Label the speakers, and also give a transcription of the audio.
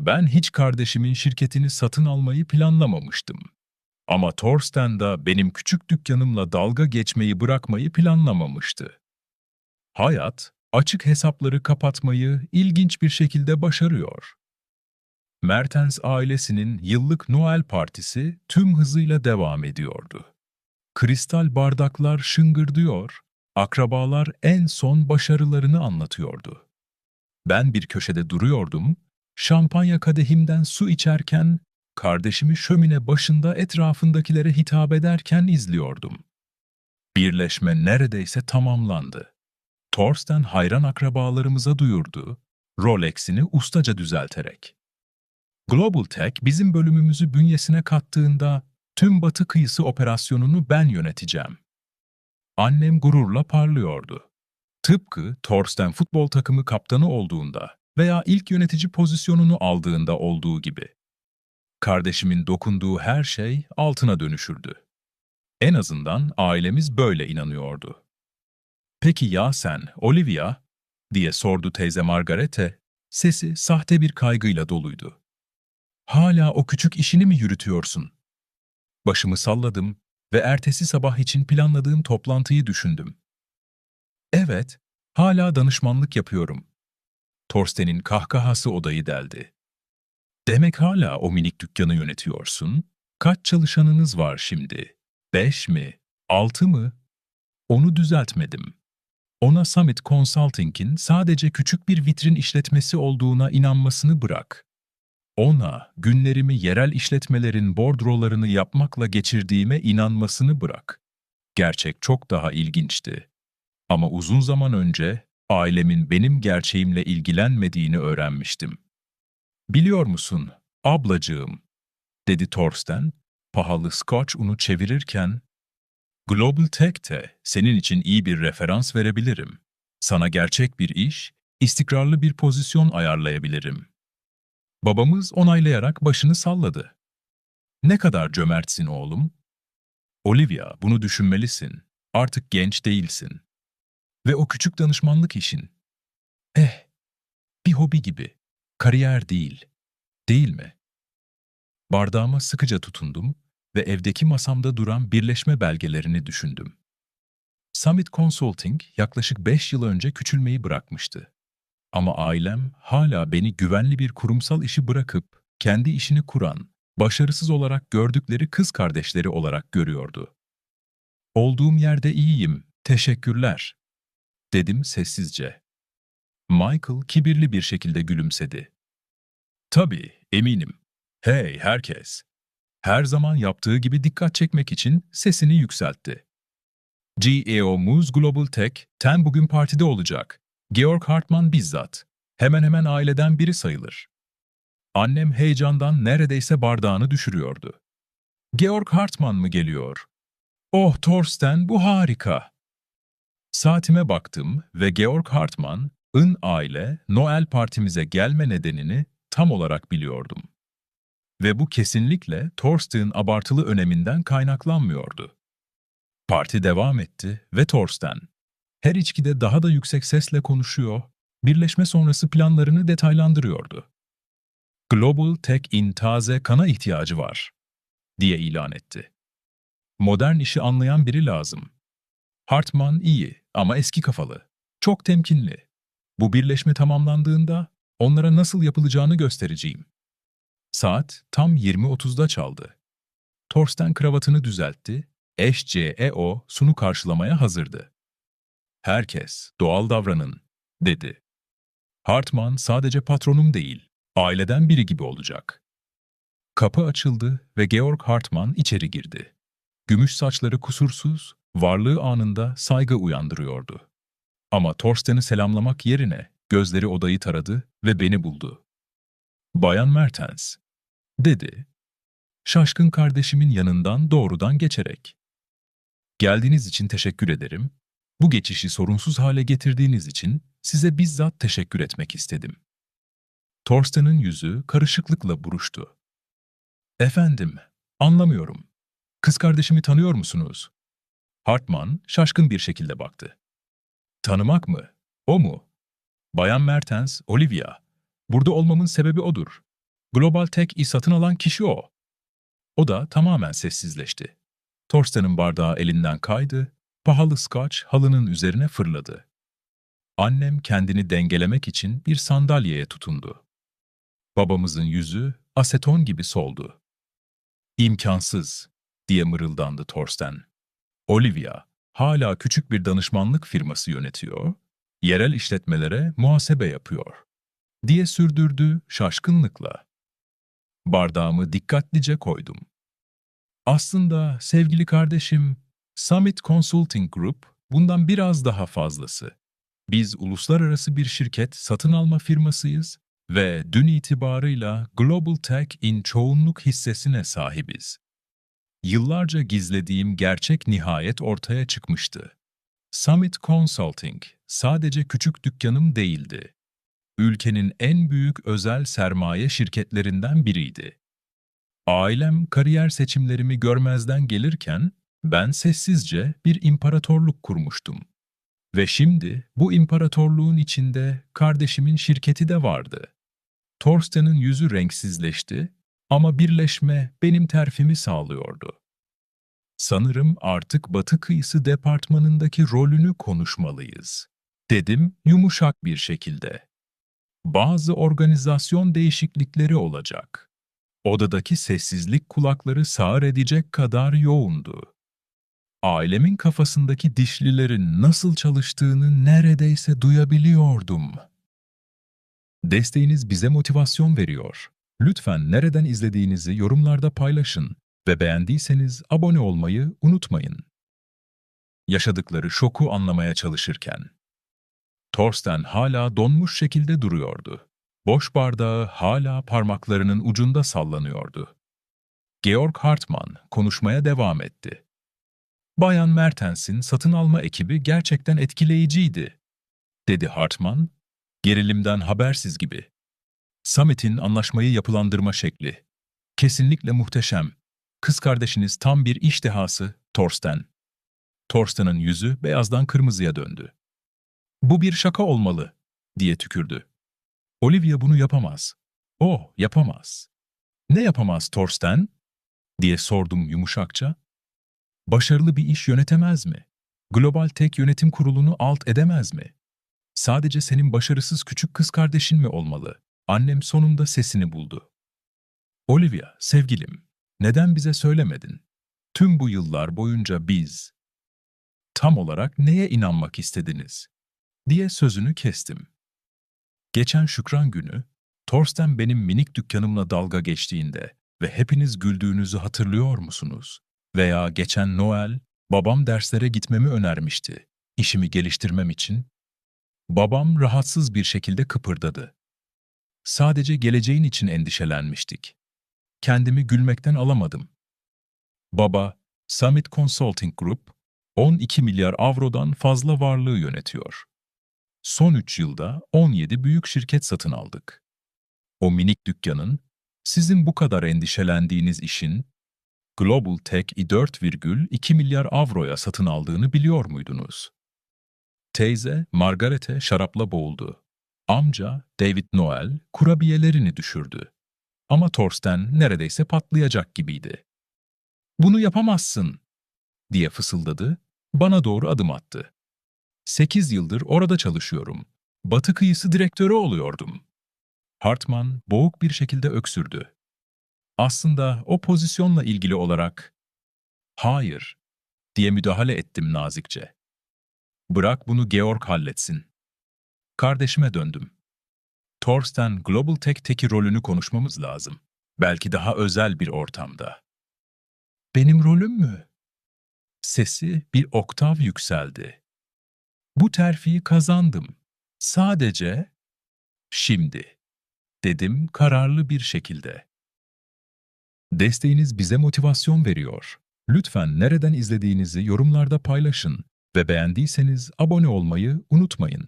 Speaker 1: Ben hiç kardeşimin şirketini satın almayı planlamamıştım. Ama Thorsten da benim küçük dükkanımla dalga geçmeyi bırakmayı planlamamıştı. Hayat, açık hesapları kapatmayı ilginç bir şekilde başarıyor. Mertens ailesinin yıllık Noel partisi tüm hızıyla devam ediyordu. Kristal bardaklar şıngırdıyor, akrabalar en son başarılarını anlatıyordu. Ben bir köşede duruyordum, şampanya kadehimden su içerken, kardeşimi şömine başında etrafındakilere hitap ederken izliyordum. Birleşme neredeyse tamamlandı. Thorsten hayran akrabalarımıza duyurdu, Rolex'ini ustaca düzelterek. Global Tech bizim bölümümüzü bünyesine kattığında tüm batı kıyısı operasyonunu ben yöneteceğim. Annem gururla parlıyordu. Tıpkı Thorsten futbol takımı kaptanı olduğunda veya ilk yönetici pozisyonunu aldığında olduğu gibi. Kardeşimin dokunduğu her şey altına dönüşürdü. En azından ailemiz böyle inanıyordu. "Peki ya sen, Olivia?" diye sordu teyze Margarete. Sesi sahte bir kaygıyla doluydu. "Hala o küçük işini mi yürütüyorsun?" Başımı salladım ve ertesi sabah için planladığım toplantıyı düşündüm. "Evet, hala danışmanlık yapıyorum." Thorsten'in kahkahası odayı deldi. "Demek hala o minik dükkanı yönetiyorsun? Kaç çalışanınız var şimdi? 5 mi? 6 mı?" Onu düzeltmedim. Ona Summit Consulting'in sadece küçük bir vitrin işletmesi olduğuna inanmasını bırak. Ona günlerimi yerel işletmelerin bordrolarını yapmakla geçirdiğime inanmasını bırak. Gerçek çok daha ilginçti. Ama uzun zaman önce ailemin benim gerçeğimle ilgilenmediğini öğrenmiştim. "Biliyor musun, ablacığım?" dedi Thorsten, pahalı Scotch unu çevirirken, "Global Tech'te senin için iyi bir referans verebilirim. Sana gerçek bir iş, istikrarlı bir pozisyon ayarlayabilirim." Babamız onaylayarak başını salladı. "Ne kadar cömertsin oğlum." "Olivia, bunu düşünmelisin. Artık genç değilsin. Ve o küçük danışmanlık işin. Eh, bir hobi gibi. Kariyer değil. Değil mi?" Bardağıma sıkıca tutundum ve evdeki masamda duran birleşme belgelerini düşündüm. Summit Consulting yaklaşık 5 yıl önce küçülmeyi bırakmıştı. Ama ailem hala beni güvenli bir kurumsal işi bırakıp kendi işini kuran, başarısız olarak gördükleri kız kardeşleri olarak görüyordu. "Olduğum yerde iyiyim, teşekkürler." dedim sessizce. Michael kibirli bir şekilde gülümsedi. "Tabii, eminim. Hey herkes." Her zaman yaptığı gibi dikkat çekmek için sesini yükseltti. "GEO'muz Global Tech, Ten bugün partide olacak. Georg Hartmann bizzat. Hemen hemen aileden biri sayılır." Annem heyecandan neredeyse bardağını düşürüyordu. "Georg Hartmann mı geliyor? Oh Thorsten, bu harika." Saatime baktım ve Georg Hartmann'ın aile Noel partimize gelme nedenini tam olarak biliyordum. Ve bu kesinlikle Thorsten'ın abartılı öneminden kaynaklanmıyordu. Parti devam etti ve Thorsten, her içkide daha da yüksek sesle konuşuyor, birleşme sonrası planlarını detaylandırıyordu. "Global Tech'in taze kana ihtiyacı var," diye ilan etti. "Modern işi anlayan biri lazım. Hartman iyi ama eski kafalı, çok temkinli. Bu birleşme tamamlandığında onlara nasıl yapılacağını göstereceğim." Saat tam 20.30'da çaldı. Thorsten kravatını düzeltti, eş-CEO sunu karşılamaya hazırdı. "Herkes, doğal davranın," dedi. "Hartman sadece patronum değil, aileden biri gibi olacak." Kapı açıldı ve Georg Hartmann içeri girdi. Gümüş saçları kusursuz, varlığı anında saygı uyandırıyordu. Ama Thorsten'i selamlamak yerine gözleri odayı taradı ve beni buldu. "Bayan Mertens," dedi, şaşkın kardeşimin yanından doğrudan geçerek. "Geldiğiniz için teşekkür ederim. Bu geçişi sorunsuz hale getirdiğiniz için size bizzat teşekkür etmek istedim." Thorsten'ın yüzü karışıklıkla buruştu. "Efendim, anlamıyorum. Kız kardeşimi tanıyor musunuz?" Hartman şaşkın bir şekilde baktı. "Tanımak mı? O mu? Bayan Mertens, Olivia. Burada olmamın sebebi odur. Global Tech'i satın alan kişi o. O da tamamen sessizleşti. Torsten'ın bardağı elinden kaydı, pahalı scotch halının üzerine fırladı. Annem kendini dengelemek için bir sandalyeye tutundu. Babamızın yüzü aseton gibi soldu. "İmkansız," diye mırıldandı Torsten. "Olivia hala küçük bir danışmanlık firması yönetiyor, yerel işletmelere muhasebe yapıyor," diye sürdürdü şaşkınlıkla. Bardağımı dikkatlice koydum. "Aslında sevgili kardeşim, Summit Consulting Group bundan biraz daha fazlası. Biz uluslararası bir şirket satın alma firmasıyız ve dün itibarıyla Global Tech'in çoğunluk hissesine sahibiz. Yıllarca gizlediğim gerçek nihayet ortaya çıkmıştı. Summit Consulting sadece küçük dükkanım değildi. Ülkenin en büyük özel sermaye şirketlerinden biriydi. Ailem kariyer seçimlerimi görmezden gelirken ben sessizce bir imparatorluk kurmuştum. Ve şimdi bu imparatorluğun içinde kardeşimin şirketi de vardı. Torsten'ın yüzü renksizleşti ama birleşme benim terfimi sağlıyordu. "Sanırım artık Batı Kıyısı Departmanı'ndaki rolünü konuşmalıyız," dedim yumuşak bir şekilde. "Bazı organizasyon değişiklikleri olacak." Odadaki sessizlik kulakları sağır edecek kadar yoğundu. Ailemin kafasındaki dişlilerin nasıl çalıştığını neredeyse duyabiliyordum. Desteğiniz bize motivasyon veriyor. Lütfen nereden izlediğinizi yorumlarda paylaşın ve beğendiyseniz abone olmayı unutmayın. Yaşadıkları şoku anlamaya çalışırken. Torsten hala donmuş şekilde duruyordu. Boş bardağı hala parmaklarının ucunda sallanıyordu. Georg Hartmann konuşmaya devam etti. "Bayan Mertens'in satın alma ekibi gerçekten etkileyiciydi," dedi Hartmann, gerilimden habersiz gibi. "Summit'in anlaşmayı yapılandırma şekli. Kesinlikle muhteşem. Kız kardeşiniz tam bir iş dehası, Torsten." Torsten'ın yüzü beyazdan kırmızıya döndü. "Bu bir şaka olmalı," diye tükürdü. "Olivia bunu yapamaz. O yapamaz." "Ne yapamaz Torsten?" diye sordum yumuşakça. "Başarılı bir iş yönetemez mi? Global Tech Yönetim Kurulu'nu alt edemez mi? Sadece senin başarısız küçük kız kardeşin mi olmalı?" Annem sonunda sesini buldu. "Olivia, sevgilim, neden bize söylemedin? Tüm bu yıllar boyunca biz tam olarak neye inanmak istediniz?" diye sözünü kestim. Geçen Şükran günü, Torsten benim minik dükkanımla dalga geçtiğinde ve hepiniz güldüğünüzü hatırlıyor musunuz? Veya geçen Noel, babam derslere gitmemi önermişti, işimi geliştirmem için. Babam rahatsız bir şekilde kıpırdadı. "Sadece geleceğin için endişelenmiştik." Kendimi gülmekten alamadım. "Baba, Summit Consulting Group, 12 milyar avrodan fazla varlığı yönetiyor. Son 3 yılda 17 büyük şirket satın aldık. O minik dükkanın, sizin bu kadar endişelendiğiniz işin, Global Tech'i 4,2 milyar avroya satın aldığını biliyor muydunuz?" Teyze, Margarete şarapla boğuldu. Amca, David Noel, kurabiyelerini düşürdü. Ama Torsten neredeyse patlayacak gibiydi. "Bunu yapamazsın," diye fısıldadı, bana doğru adım attı. 8 yıldır orada çalışıyorum. Batı Kıyısı direktörü oluyordum." Hartmann boğuk bir şekilde öksürdü. "Aslında o pozisyonla ilgili olarak..." "Hayır," diye müdahale ettim nazikçe. "Bırak bunu Georg halletsin." Kardeşime döndüm. "Torsten Global Tech'teki rolünü konuşmamız lazım. Belki daha özel bir ortamda." "Benim rolüm mü?" Sesi bir oktav yükseldi. "Bu terfiyi kazandım. Sadece şimdi," dedim kararlı bir şekilde. Desteğiniz bize motivasyon veriyor. Lütfen nereden izlediğinizi yorumlarda paylaşın ve beğendiyseniz abone olmayı unutmayın.